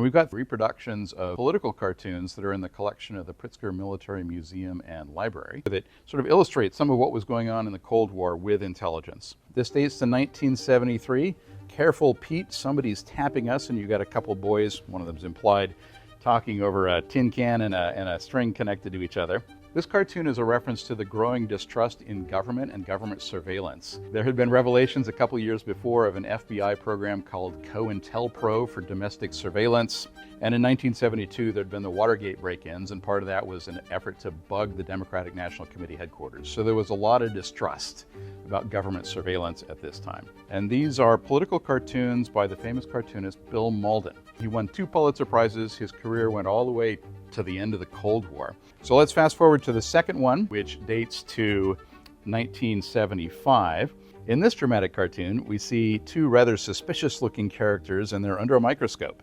We've got reproductions of political cartoons that are in the collection of the Pritzker Military Museum and Library that sort of illustrate some of what was going on in the Cold War with intelligence. This dates to 1973. Careful, Pete, somebody's tapping us, and you've got a couple boys, one of them's implied, talking over a tin can and a string connected to each other. This cartoon is a reference to the growing distrust in government and government surveillance. There had been revelations a couple years before of an FBI program called COINTELPRO for domestic surveillance. And in 1972, there'd been the Watergate break-ins, and part of that was an effort to bug the Democratic National Committee headquarters. So there was a lot of distrust about government surveillance at this time. And these are political cartoons by the famous cartoonist Bill Malden. He won 2 Pulitzer Prizes. His career went all the way to the end of the Cold War. So let's fast forward to the second one, which dates to 1975. In this dramatic cartoon, we see 2 rather suspicious-looking characters, and they're under a microscope.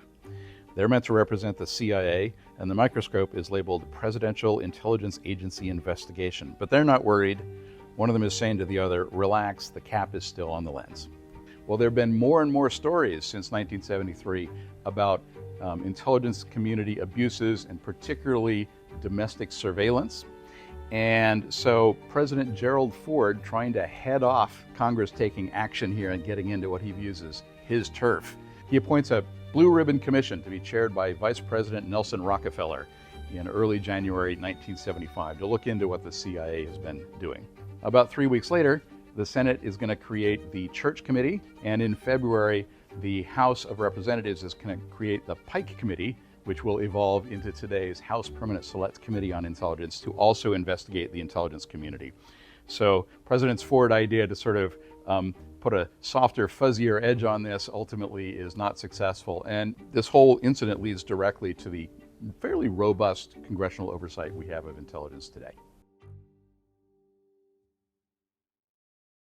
They're meant to represent the CIA, and the microscope is labeled Presidential Intelligence Agency Investigation. But they're not worried. One of them is saying to the other, relax, the cap is still on the lens. Well, there have been more and more stories since 1973 about intelligence community abuses, and particularly domestic surveillance. And so President Gerald Ford, trying to head off Congress taking action here and getting into what he views as his turf, he appoints a Blue Ribbon Commission to be chaired by Vice President Nelson Rockefeller in early January 1975 to look into what the CIA has been doing. About 3 weeks later, the Senate is going to create the Church Committee, and in February, the House of Representatives is going to create the Pike Committee, which will evolve into today's House Permanent Select Committee on Intelligence to also investigate the intelligence community. So President Ford's idea to sort of put a softer, fuzzier edge on this ultimately is not successful. And this whole incident leads directly to the fairly robust congressional oversight we have of intelligence today.